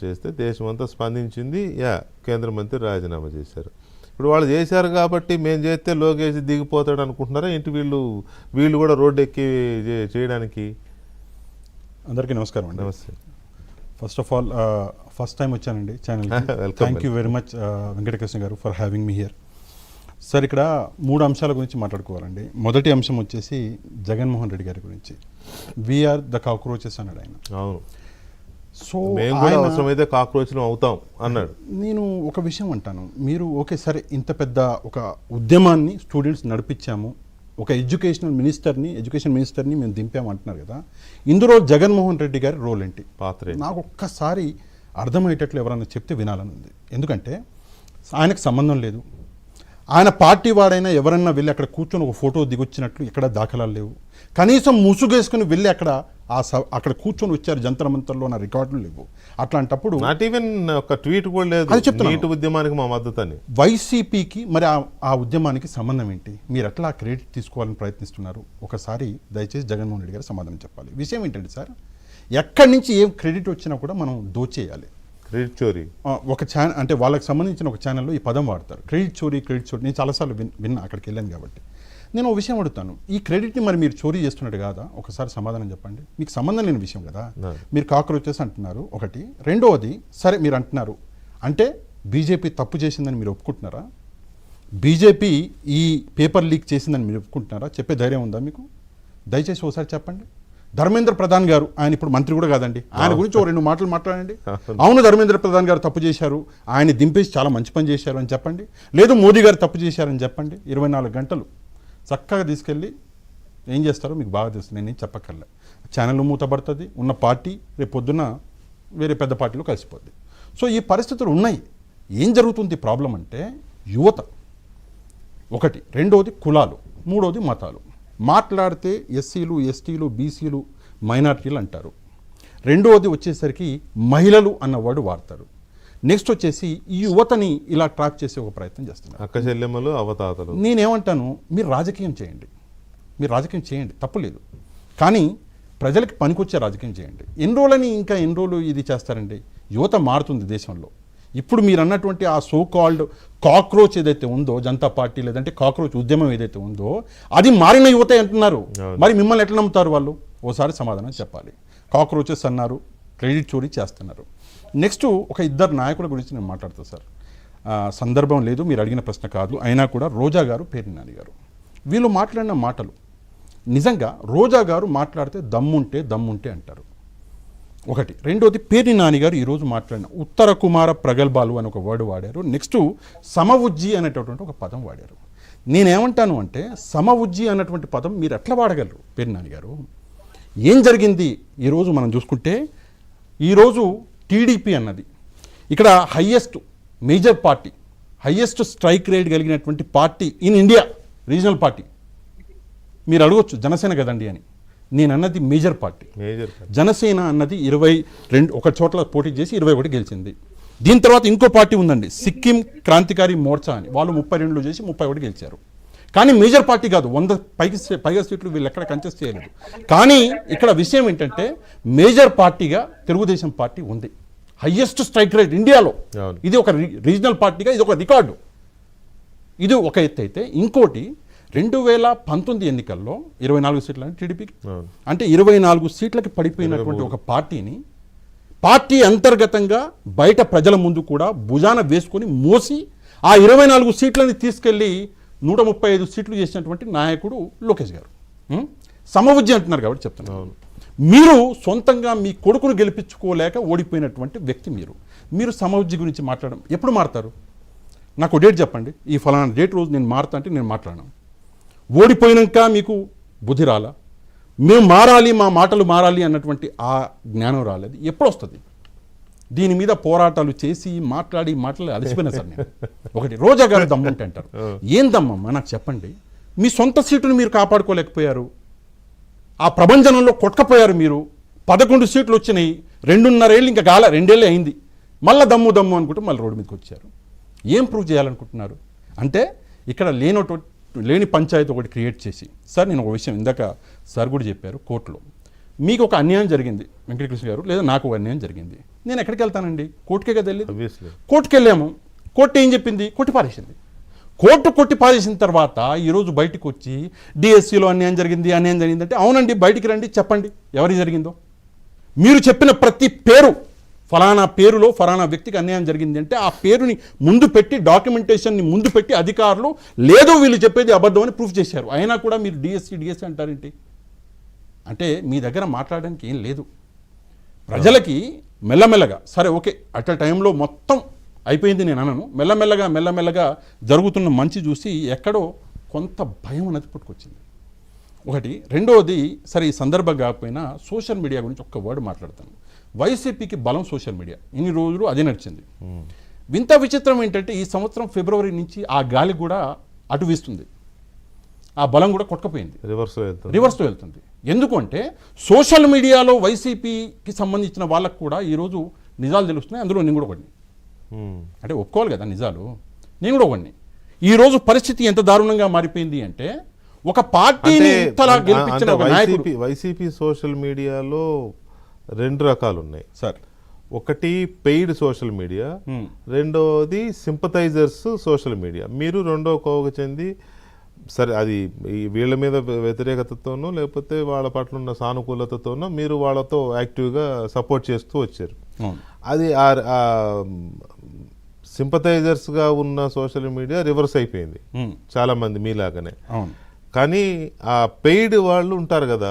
చేస్తే దేశమంతా స్పందించింది. కేంద్ర మంత్రి రాజీనామా చేశారు. ఇప్పుడు వాళ్ళు చేశారు కాబట్టి మేము చేస్తే లోకేష్ దిగిపోతాడు అనుకుంటున్నారా ఏంటి? వీళ్ళు కూడా రోడ్డు ఎక్కి చేయడానికి. అందరికీ నమస్కారం అండి. నమస్తే. First of all first time వచ్చానండి channel. Thank you very much Venkatakrishna గారు for having me here. Sir, ఇక్కడ 3 అంశాల గురించి మాట్లాడుకోవాలండి. మొదటి అంశం వచ్చేసి జగన్మోహన్ రెడ్డి గారి గురించి. వీఆర్ ద కాక్రోచెస్ అన్నాడు ఆయన. అవును. సో మేము కూడా అవసరమైతే కాక్రోచ్లు అవుతాం అన్నాడు. నేను ఒక విషయం అంటాను, మీరు ఓకే సరే ఇంత పెద్ద ఒక ఉద్యమాన్ని స్టూడెంట్స్ నడిపించాము, ఒక ఎడ్యుకేషన్ మినిస్టర్ని మేము దింపాము అంటున్నారు కదా, ఇందులో జగన్మోహన్ రెడ్డి గారి రోల్ ఏంటి, పాత్ర నాకు ఒక్కసారి అర్థమయ్యేటట్లు ఎవరన్నా చెప్తే వినాలని ఉంది. ఎందుకంటే ఆయనకు సంబంధం లేదు. ఆయన పార్టీ వాడైనా ఎవరన్నా వెళ్ళి అక్కడ కూర్చొని ఒక ఫోటో దిగొచ్చినట్లు ఇక్కడ దాఖలాలు లేవు. కనీసం ముసుగేసుకుని వెళ్ళి అక్కడ కూర్చొని వచ్చారు జంతర్ మంతర్లో నా రికార్డులు లేవు. అట్లాంటప్పుడు నాట్ ఈవెన్ ఒక ట్వీట్ కూడా లేదు నీటి ఉద్యమానికి మా మద్దతు అని. వైసీపీకి మరి ఆ ఉద్యమానికి సంబంధం ఏంటి? మీరు ఎట్లా క్రెడిట్ తీసుకోవాలని ప్రయత్నిస్తున్నారు? ఒకసారి దయచేసి జగన్మోహన్ రెడ్డి గారు సమాధానం చెప్పాలి. విషయం ఏంటంటే సార్, ఎక్కడి నుంచి ఏం క్రెడిట్ వచ్చినా కూడా మనం దోచేయాలి. క్రెడిట్ చోరీ ఒక ఛానల్ అంటే వాళ్ళకి సంబంధించిన ఒక ఛానల్లో ఈ పదం వాడతారు, క్రెడిట్ చోరీ. నేను చాలాసార్లు విన్నా, అక్కడికి వెళ్ళాను కాబట్టి. నేను ఒక విషయం అడుగుతాను, ఈ క్రెడిట్ని మరి మీరు చోరీ చేస్తున్నట్టు కాదా? ఒకసారి సమాధానం చెప్పండి. మీకు సంబంధం లేని విషయం కదా. మీరు కాక్రోచెస్ అంటున్నారు ఒకటి. రెండవది, సరే మీరు అంటున్నారు అంటే బీజేపీ తప్పు చేసిందని మీరు ఒప్పుకుంటున్నారా? బీజేపీ ఈ పేపర్ లీక్ చేసిందని మీరు ఒప్పుకుంటున్నారా? చెప్పే ధైర్యం ఉందా మీకు? దయచేసి ఒకసారి చెప్పండి. ధర్మేంద్ర ప్రధాన్ గారు, ఆయన ఇప్పుడు మంత్రి కూడా కాదండి, ఆయన గురించి ఓ 2 మాటలు మాట్లాడండి. అవును, ధర్మేంద్ర ప్రధాన్ గారు తప్పు చేశారు, ఆయన దింపేసి చాలా మంచి పని చేశారు అని చెప్పండి. లేదు మోదీ గారు తప్పు చేశారని చెప్పండి. 24 గంటలు చక్కగా తీసుకెళ్ళి ఏం చేస్తారో మీకు బాగా తెలుసు, నేనేం చెప్పక్కర్లే. ఛానల్ మూతపడుతుంది, ఉన్న పార్టీ రేపు పొద్దున్న వేరే పెద్ద పార్టీలో కలిసిపోద్ది. సో ఈ పరిస్థితులు ఉన్నాయి. ఏం జరుగుతుంది ప్రాబ్లం అంటే యువత ఒకటి, రెండవది కులాలు, మూడవది మతాలు. మాట్లాడితే ఎస్సీలు, ఎస్టీలు, బీసీలు, మైనార్టీలు అంటారు. రెండవది వచ్చేసరికి మహిళలు అన్న వర్డ్ వాడతారు. నెక్స్ట్ వచ్చేసి ఈ యువతని ఇలా ట్రాప్ చేసే ఒక ప్రయత్నం చేస్తున్నారు. అక్క చెల్లెమ్మలు, అవతాతలు. నేనేమంటాను, మీరు రాజకీయం చేయండి, తప్పులేదు. కానీ ప్రజలకి పనికొచ్చే రాజకీయం చేయండి. ఎన్ని రోజులు ఇది చేస్తారండి? యువత మారుతుంది దేశంలో. ఇప్పుడు మీరు అన్నటువంటి ఆ సో కాల్డ్ కాక్రోచ్ ఏదైతే ఉందో, జనతా పార్టీ లేదంటే కాక్రోచ్ ఉద్యమం ఏదైతే ఉందో, అది మారిన యువతే అంటున్నారు. మరి మిమ్మల్ని ఎట్లా నమ్ముతారు వాళ్ళు? ఓసారి సమాధానం చెప్పాలి. కాక్రోచెస్ అన్నారు, క్రెడిట్ చోరీ చేస్తున్నారు. నెక్స్ట్ ఒక 2 నాయకుల గురించి నేను మాట్లాడతాను సార్. సందర్భం లేదు, మీరు అడిగిన ప్రశ్న కాదు, అయినా కూడా రోజా గారు, పేర్ని నాని గారు, వీళ్ళు మాట్లాడిన మాటలు నిజంగా రోజా గారు మాట్లాడితే దమ్ముంటే అంటారు ఒకటి. రెండోది, పేర్ని నాని గారు ఈరోజు మాట్లాడిన ఉత్తర కుమార ప్రగల్భాలు అని ఒక వర్డ్ వాడారు. నెక్స్ట్ సమవుజ్జి అనేటటువంటి ఒక పదం వాడారు. నేనేమంటాను అంటే, సమవుజ్జి అన్నటువంటి పదం మీరు ఎట్లా వాడగలరు పేర్ని నాని గారు? ఏం జరిగింది ఈరోజు మనం చూసుకుంటే, ఈరోజు టీడీపీ అన్నది ఇక్కడ major party, highest strike rate కలిగినటువంటి party in India, regional party. మీరు అడగొచ్చు జనసేన కదండి అని. నేను అన్నది మేజర్ పార్టీ. జనసేన అన్నది 22 ఒక చోట్ల పోటీ చేసి 21 గెలిచింది. దీని తర్వాత ఇంకో పార్టీ ఉందండి, సిక్కిం క్రాంతికారి మోర్చా అని, వాళ్ళు 32లో చేసి 31 గెలిచారు. కానీ మేజర్ పార్టీ కాదు, 100 పైగా సీట్లు వీళ్ళు ఎక్కడ కంటెస్ట్ చేయలేదు. కానీ ఇక్కడ విషయం ఏంటంటే, మేజర్ పార్టీగా తెలుగుదేశం పార్టీ ఉంది, హయ్యెస్ట్ స్ట్రైక్ రేట్ ఇండియాలో. ఇది ఒక రీజనల్ పార్టీగా ఇది ఒక రికార్డు. ఇది ఒక ఎత్తు అయితే, ఇంకోటి 2019 ఎన్నికల్లో 24 సీట్లు అంటే టీడీపీకి, అంటే 24 సీట్లకి పడిపోయినటువంటి ఒక పార్టీ అంతర్గతంగా బయట ప్రజల ముందు కూడా భుజాన వేసుకొని మోసి ఆ 24 సీట్లని తీసుకెళ్లి 135 సీట్లు చేసినటువంటి నాయకుడు లోకేష్ గారు. సమవుజ్జి అంటున్నారు కాబట్టి చెప్తున్నారు. మీరు సొంతంగా మీ కొడుకును గెలిపించుకోలేక ఓడిపోయినటువంటి వ్యక్తి మీరు సమవుజ్జి గురించి మాట్లాడడం ఎప్పుడు మారుతారు? నాకు డేట్ చెప్పండి, ఈ ఫలానా డేట్ రోజు నేను మారుతా అంటే నేను మాట్లాడను. ఓడిపోయినాక మీకు బుద్ధి రాలా? మేము మారాలి, మా మాటలు మారాలి అన్నటువంటి ఆ జ్ఞానం రాలేదు. ఎప్పుడు వస్తుంది? దీని మీద పోరాటాలు చేసి మాట్లాడి అలసిపోయినా సార్ నేను. ఒకటి, రోజా గారు దమ్ముంటే అంటారు. ఏం దమ్మమ్మా నాకు చెప్పండి. మీ సొంత సీటును మీరు కాపాడుకోలేకపోయారు, ఆ ప్రభంజనంలో కొట్టకపోయారు. మీరు 11 సీట్లు వచ్చినాయి, 2.5 ఏళ్ళు ఇంకా గాల 2 ఏళ్ళే అయింది. మళ్ళీ దమ్ము అనుకుంటే మళ్ళీ రోడ్డు మీదకి వచ్చారు. ఏం ప్రూవ్ చేయాలనుకుంటున్నారు? అంటే ఇక్కడ లేని పంచాయతీ ఒకటి క్రియేట్ చేసి, సార్ నేను ఒక విషయం ఇందాక సార్ కూడా చెప్పారు, కోర్టులో మీకు ఒక అన్యాయం జరిగింది వెంకటకృష్ణ గారు, లేదా నాకు ఒక అన్యాయం జరిగింది. నేను ఎక్కడికి వెళ్తానండి? కోర్టుకే కదా వెళ్ళేది. Obviously. కోర్టుకి వెళ్ళాము, కోర్టు ఏం చెప్పింది? కొట్టి పారేసింది. కోర్టు కొట్టి పారేసిన తర్వాత ఈరోజు బయటకు వచ్చి డిఎస్సిలో అన్యాయం జరిగింది అంటే అవునండి, బయటికి రండి, చెప్పండి ఎవరికి జరిగిందో. మీరు చెప్పిన ప్రతి పేరు, ఫలానా పేరులో ఫలానా వ్యక్తికి అన్యాయం జరిగింది అంటే ఆ పేరుని ముందు పెట్టి, డాక్యుమెంటేషన్ని ముందు పెట్టి అధికారులు లేదో వీళ్ళు చెప్పేది అబద్ధం అని ప్రూఫ్ చేశారు. అయినా కూడా మీరు డిఎస్సి అంటారేంటి? అంటే మీ దగ్గర మాట్లాడడానికి ఏం లేదు. ప్రజలకి మెల్లమెల్లగా, సరే ఓకే అట్ ఆ టైంలో మొత్తం అయిపోయింది నేను అనను, మెల్లమెల్లగా జరుగుతున్న మంచి చూసి ఎక్కడో కొంత భయం అనేది పుట్టుకొచ్చింది. ఒకటి. రెండవది, సరే ఈ సందర్భం కాకపోయినా సోషల్ మీడియా గురించి ఒక్క వర్డ్ మాట్లాడతాను. వైసీపీకి బలం సోషల్ మీడియా. ఇన్ని రోజులు అదే నడిచింది. వింత విచిత్రం ఏంటంటే ఈ సంవత్సరం ఫిబ్రవరి నుంచి ఆ గాలి కూడా అటు వీస్తుంది, ఆ బలం కూడా కొట్టకపోయింది, రివర్స్లో వెళ్తుంది. ఎందుకు అంటే సోషల్ మీడియాలో వైసీపీకి సంబంధించిన వాళ్ళకు కూడా ఈరోజు నిజాలు తెలుస్తున్నాయి. అందులో నేను కూడా ఒకటి, అంటే ఒప్పుకోవాలి కదా నిజాలు, నేను కూడా ఒకటి. ఈరోజు పరిస్థితి ఎంత దారుణంగా మారిపోయింది అంటే ఒక పార్టీని ఇంతలా గెలిపించిన ఒక నాయకుడు. వైసీపీ సోషల్ మీడియాలో రెండు రకాలు ఉన్నాయి సార్. ఒకటి పెయిడ్ సోషల్ మీడియా, రెండోది సింపథైజర్స్ సోషల్ మీడియా. మీరు రెండో కోవకు చెంది, సరే అది వీళ్ళ మీద వ్యతిరేకతతోనో లేకపోతే వాళ్ళ పట్ల ఉన్న సానుకూలతతోనో మీరు వాళ్ళతో యాక్టివ్గా సపోర్ట్ చేస్తూ వచ్చారు. అది సింపథైజర్స్గా ఉన్న సోషల్ మీడియా రివర్స్ అయిపోయింది చాలా మంది మీలాగానే. కానీ ఆ పెయిడ్ వాళ్ళు ఉంటారు కదా,